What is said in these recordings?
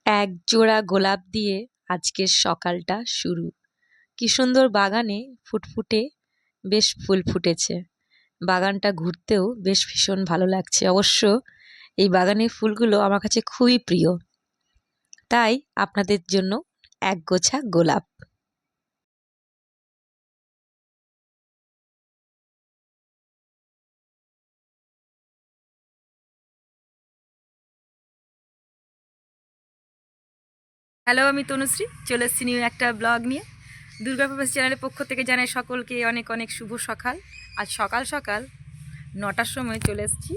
এক জোড়া গোলাপ দিয়ে আজকের সকালটা শুরু। কি সুন্দর বাগানে ফুটফুটে বেশ ফুল ফুটেছে। বাগানটা ঘুরতেও বেশ ভীষণ ভালো লাগছে। অবশ্য এই বাগানের ফুলগুলো আমার কাছে খুবই প্রিয়। তাই আপনাদের জন্য এক গোছা গোলাপ। হ্যালো, আমি তনুশ্রী, চলে এসেছি নিউ একটা ব্লগ নিয়ে। দুর্গা প্রবেশ চ্যানেলের পক্ষ থেকে জানাই সকলকে অনেক অনেক শুভ সকাল। আজ সকাল সকাল 9টার সময় চলে এসেছি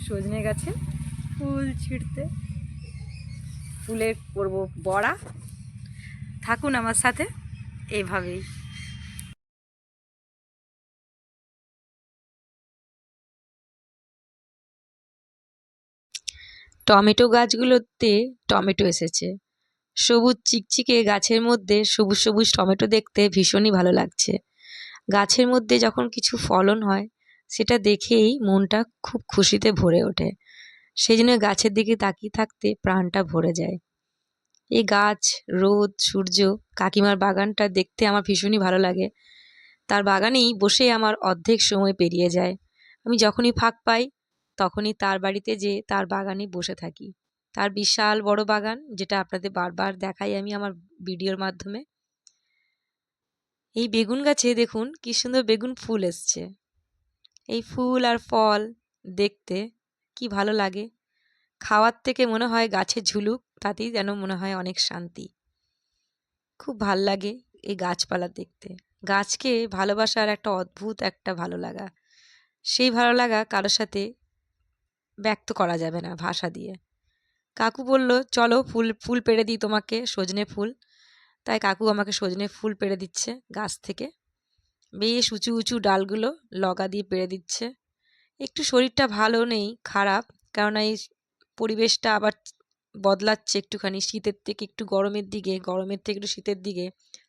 সজনে গাছে ফুল ছিঁড়তে। ফুলের করব বড়া। থাকুন আমার সাথে এইভাবেই। টমেটো গাছগুলোতে টমেটো এসেছে। সবুজ চিকচিকে গাছের মধ্যে সবুজ সবুজ টমেটো দেখতে ভীষণই ভালো লাগছে। গাছের মধ্যে যখন কিছু ফলন হয় সেটা দেখেই মনটা খুব খুশিতে ভরে ওঠে। সেই জন্য গাছের দিকে তাকিয়ে থাকতে প্রাণটা ভরে যায়। এই গাছ, রোদ, সূর্য, কাকিমার বাগানটা দেখতে আমার ভীষণই ভালো লাগে। তার বাগানেই বসে আমার অর্ধেক সময় পেরিয়ে যায়। আমি যখনই ফাঁক পাই তখনই তার বাড়িতে যেয়ে তার বাগানে বসে থাকি। তার বিশাল বড় বাগান, যেটা আপনাদের বারবার দেখাই আমি আমার ভিডিওর মাধ্যমে। এই বেগুন গাছে দেখুন কি সুন্দর বেগুন ফুল এসছে। এই ফুল আর ফল দেখতে কি ভালো লাগে। খাওয়ার থেকে মনে হয় গাছে ঝুলুক, তাতেই যেন মনে হয় অনেক শান্তি। খুব ভাল লাগে এই গাছপালা দেখতে। গাছকে ভালোবাসার একটা অদ্ভুত একটা ভালো লাগা। সেই ভালো লাগা কারোর সাথে ব্যক্ত করা যাবে না ভাষা দিয়ে। কাকু বলল, চলো ফুল ফুল পেড়ে দিই তোমাকে, সজনে ফুল। তাই কাকু আমাকে সজনে ফুল পেড়ে দিচ্ছে গাছ থেকে। বেশ উঁচু উঁচু ডালগুলো লগা দিয়ে পেড়ে দিচ্ছে। একটু শরীরটা ভালো নেই, খারাপ। কেননা এই পরিবেশটা আবার বদলাচ্ছে একটুখানি, শীতের থেকে একটু গরমের দিকে, গরমের থেকে একটু শীতের দিকে,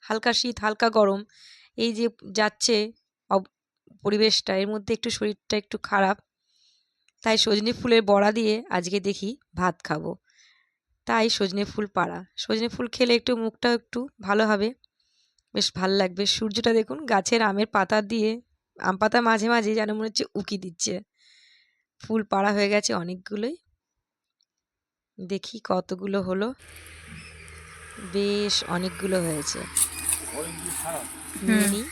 হালকা শীত হালকা গরম, এই যে যাচ্ছে পরিবেশটা, এর মধ্যে একটু শরীরটা একটু খারাপ। তাই সজনে ফুলের বড়া দিয়ে আজকে দেখি ভাত খাবো। তাই সজনে ফুল পাড়া। সজনে ফুল খেলে একটু মুখটা একটু ভালো হবে, বেশ ভাল লাগবে। সূর্যটা দেখুন গাছের আমের পাতা দিয়ে, আম পাতা মাঝে মাঝে যেন মনে হচ্ছে উকি দিচ্ছে। ফুল পাড়া হয়ে গেছে অনেকগুলোই। দেখি কতগুলো হলো। বেশ অনেকগুলো হয়েছে। নিয়ে নিই।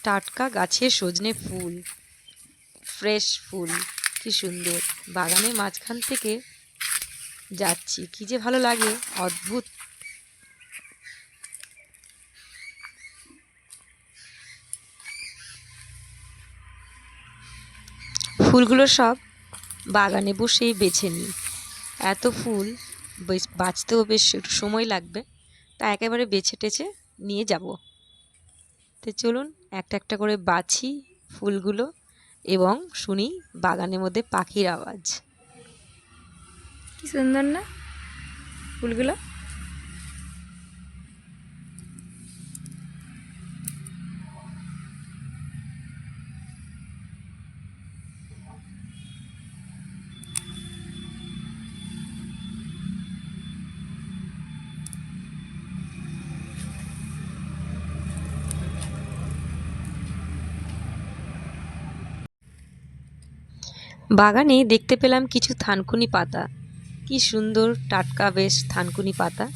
টাটকা গাছের সজনে ফুল, ফ্রেশ ফুল, কি সুন্দর। বাগানের মাঝখান থেকে যাচ্ছি, কি যে ভালো লাগে, অদ্ভুত। ফুলগুলো সব বাগানে বসেই বেছে নিই। এত ফুল বেশ বাঁচতেও বেশ একটু সময় লাগবে, তা একেবারে বেছে টেছে নিয়ে যাব। তো চলুন একটা একটা করে বাছি ফুলগুলো এবং শুনি বাগানের মধ্যে পাখির আওয়াজ। কি সুন্দর না ফুলগুলো। বাগানে দেখতে পেলাম কিছু থানকুনি পাতা। কি সুন্দর টাটকা বেশ থানকুনি পাতা।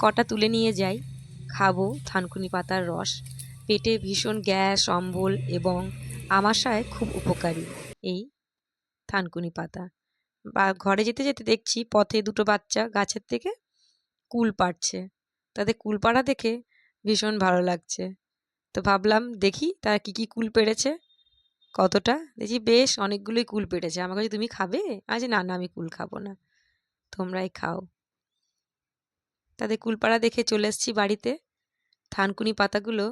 কটা তুলে নিয়ে যাই, খাবো থানকুনি পাতার রস। পেটে ভীষণ গ্যাস অম্বল এবং আমাশায় খুব উপকারী এই থানকুনি পাতা। বা ঘরে যেতে যেতে দেখছি পথে দুটো বাচ্চা গাছের থেকে কুল পাড়ছে। তাদের কুল পাড়া দেখে ভীষণ ভালো লাগছে। তো ভাবলাম দেখি তারা কি কি কুল পেড়েছে। কতটা দেখি, বেশ অনেকগুলোই কুল পেড়েছে। আমাকে বলছে, তুমি খাবে? আজ না না, আমি কুল খাবো না, তোমরাই খাও। তাদের কুলপাড়া দেখে চলে এসেছি বাড়িতে। থানকুনি পাতাগুলো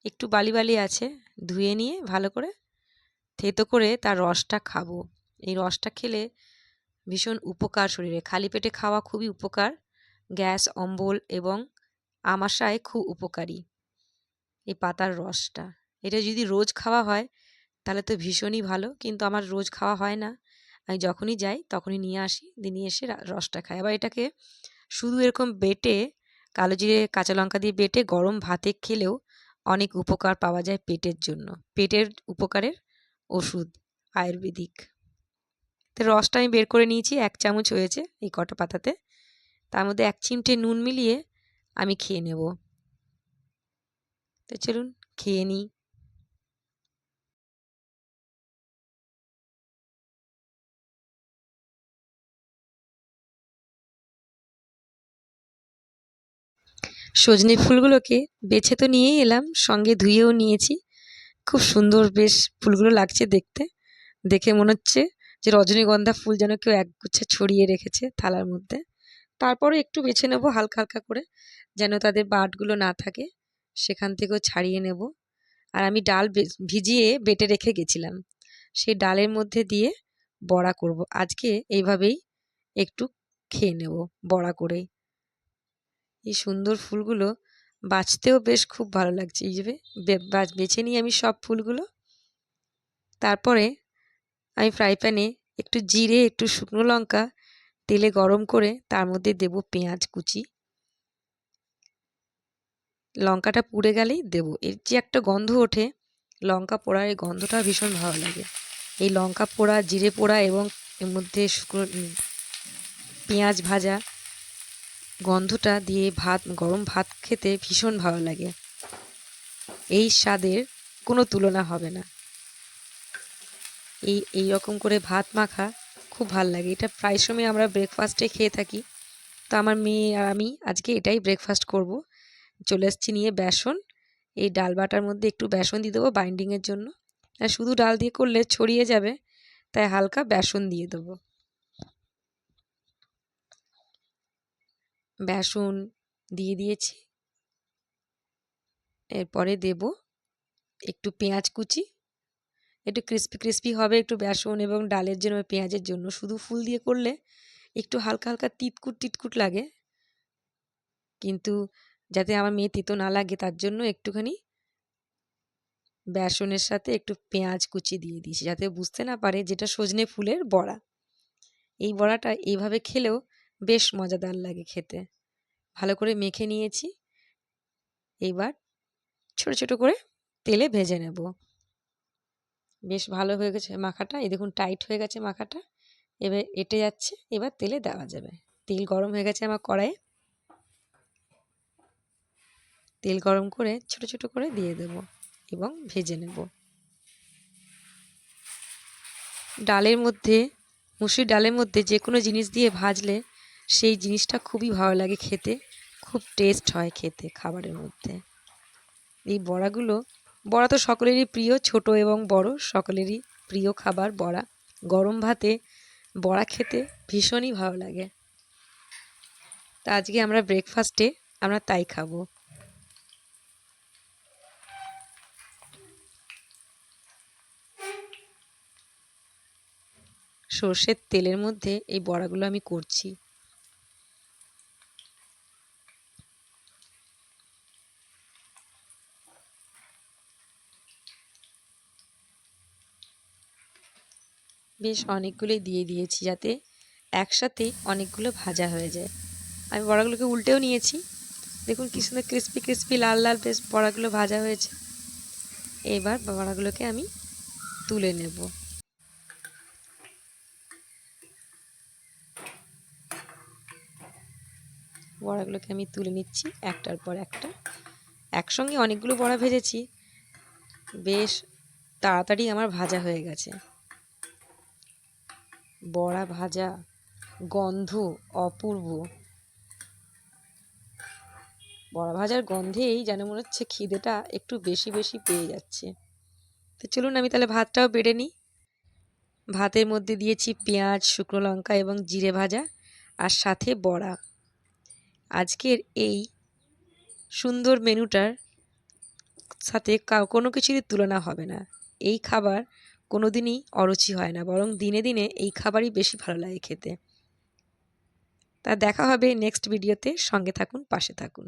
একটু বালি বালি আছে, ধুয়ে নিয়ে ভালো করে থেতো করে তার রসটা খাবো। এই রসটা খেলে ভীষণ উপকার শরীরে, খালি পেটে খাওয়া খুবই উপকার। গ্যাস অম্বল এবং আমাশায় খুব উপকারী এই পাতার রসটা। এটা যদি রোজ খাওয়া হয় তাহলে তো ভীষণই ভালো, কিন্তু আমার রোজ খাওয়া হয় না। আমি যখনই যাই তখনই নিয়ে আসি, দিয়ে নিয়ে এসে রসটা খাই। আবার এটাকে শুধু এরকম বেটে কালো জিরে কাঁচা লঙ্কা দিয়ে বেটে গরম ভাতে খেলেও অনেক উপকার পাওয়া যায় পেটের জন্য। পেটের উপকারের ওষুধ আয়ুর্বেদিক। তো রসটা আমি বের করে নিয়েছি, 1 চামচ হয়েছে এই কটা পাতাতে। তার মধ্যে 1 চিমটে নুন মিলিয়ে আমি খেয়ে নেব। তো চলুন খেয়ে নিই। সজনে ফুলগুলোকে বেছে তো নিয়েই এলাম, সঙ্গে ধুয়েও নিয়েছি। খুব সুন্দর বেশ ফুলগুলো লাগছে দেখতে। দেখে মনে হচ্ছে যে রজনীগন্ধা ফুল যেন কেউ একগুচ্ছা ছড়িয়ে রেখেছে থালার মধ্যে। তারপরে একটু বেছে নেব হালকা হালকা করে, যেন তাদের বাঁটগুলো না থাকে, সেখান থেকেও ছাড়িয়ে নেব। আর আমি ডাল ভিজিয়ে বেটে রেখে গেছিলাম, সেই ডালের মধ্যে দিয়ে বড়া করব আজকে। এইভাবেই একটু খেয়ে নেব বড়া করেই। এই সুন্দর ফুলগুলো বাছতেও বেশ খুব ভালো লাগছে। এইভাবে বেছে নিই আমি সব ফুলগুলো। তারপরে আমি ফ্রাই প্যানে একটু জিরে, একটু শুকনো লঙ্কা তেলে গরম করে তার মধ্যে দেব পেঁয়াজ কুচি। লঙ্কাটা পুড়ে গেলেই দেব। এর যে একটা গন্ধ ওঠে লঙ্কা পোড়ার, এই গন্ধটা ভীষণ ভালো লাগে। এই লঙ্কা পোড়া, জিরে পোড়া এবং এর মধ্যে পেঁয়াজ ভাজা গন্ধটা দিয়ে গরম ভাত খেতে ভীষণ ভালো লাগে। এই স্বাদের কোনো তুলনা হবে না। এই রকম করে ভাত মাখা খুব ভাল লাগে। এটা প্রায় সময় আমরা ব্রেকফাস্টে খেয়ে থাকি। তো আমার মেয়ে আর আমি আজকে এটাই ব্রেকফাস্ট করব। চলে এসেছি নিয়ে বেসন। এই ডাল বাটার মধ্যে একটু বেসন দিয়ে দেবো বাইন্ডিংয়ের জন্য। আর শুধু ডাল দিয়ে করলে ছড়িয়ে যাবে, তাই হালকা বেসন দিয়ে দেবো। বেসন দিয়ে দিয়েছি। এরপরে দেব একটু পেঁয়াজ কুচি। একটু ক্রিস্পি ক্রিস্পি হবে একটু বেসন এবং ডালের জন্য, পেঁয়াজের জন্য। শুধু ফুল দিয়ে করলে একটু হালকা হালকা তিতকুট তিতকুট লাগে, কিন্তু যাতে আমার মেয়ে তিতো না লাগে তার জন্য একটুখানি বেসনের সাথে একটু পেঁয়াজ কুচি দিয়ে দিয়েছি, যাতে বুঝতে না পারে যেটা সজনে ফুলের বড়া। এই বড়াটা এইভাবে খেলেও বেশ মজাদার লাগে খেতে। ভালো করে মেখে নিয়েছি। এইবার ছোট ছোট করে তেলে ভেজে নেব। বেশ ভালো হয়ে গেছে মাখাটা। এই দেখুন টাইট হয়ে গেছে মাখাটা। এবার এঁটে যাচ্ছে, এবার তেলে দেওয়া যাবে। তেল গরম হয়ে গেছে আমার কড়াইয়ে। তেল গরম করে ছোট ছোট করে দিয়ে দেব এবং ভেজে নেব। ডালের মধ্যে, মুসুরির ডালের মধ্যে যে কোনো জিনিস দিয়ে ভাজলে সেই জিনিসটা খুবই ভালো লাগে খেতে, খুব টেস্ট হয় খেতে খাবারের মধ্যে। এই বড়া তো সকলেরই প্রিয়, ছোট এবং বড় সকলেরই প্রিয় খাবার বড়া। গরম ভাতে বড়া খেতে ভীষণই ভালো লাগে। তা আজকে আমরা ব্রেকফাস্টে আমরা তাই খাবো। সর্ষের তেলের মধ্যে এই বড়াগুলো আমি করছি। বেশ অনেকগুলোই দিয়ে দিয়েছি, যাতে একসাথে অনেকগুলো ভাজা হয়ে যায়। আমি বড়াগুলোকে উল্টেও নিয়েছি। দেখুন কি সুন্দর ক্রিস্পি ক্রিস্পি লাল লাল বেশ বড়াগুলো ভাজা হয়েছে। এবার বড়াগুলোকে আমি তুলে নেব। বড়াগুলোকে আমি তুলে নিচ্ছি একটার পর একটা। একসঙ্গে অনেকগুলো বড়া ভেজেছি, বেশ তাড়াতাড়ি আমার ভাজা হয়ে গেছে। বড়া ভাজা গন্ধ অপূর্ব। বড়া ভাজার গন্ধেই যেন মনে হচ্ছে খিদেটা একটু বেশি বেশি পেয়ে যাচ্ছে। তো চলুন আমি তাহলে ভাতটাও বেড়ে নিই। ভাতের মধ্যে দিয়েছি পেঁয়াজ, শুকনো লঙ্কা এবং জিরে ভাজা, আর সাথে বড়া। আজকের এই সুন্দর মেনুটার সাথে কোনো কিছুরই তুলনা হবে না। এই খাবার কোনো দিনই অরুচি হয় না, বরং দিনে দিনে এই খাবারই বেশি ভালো লাগে খেতে। তা দেখা হবে নেক্সট ভিডিওতে। সঙ্গে থাকুন, পাশে থাকুন।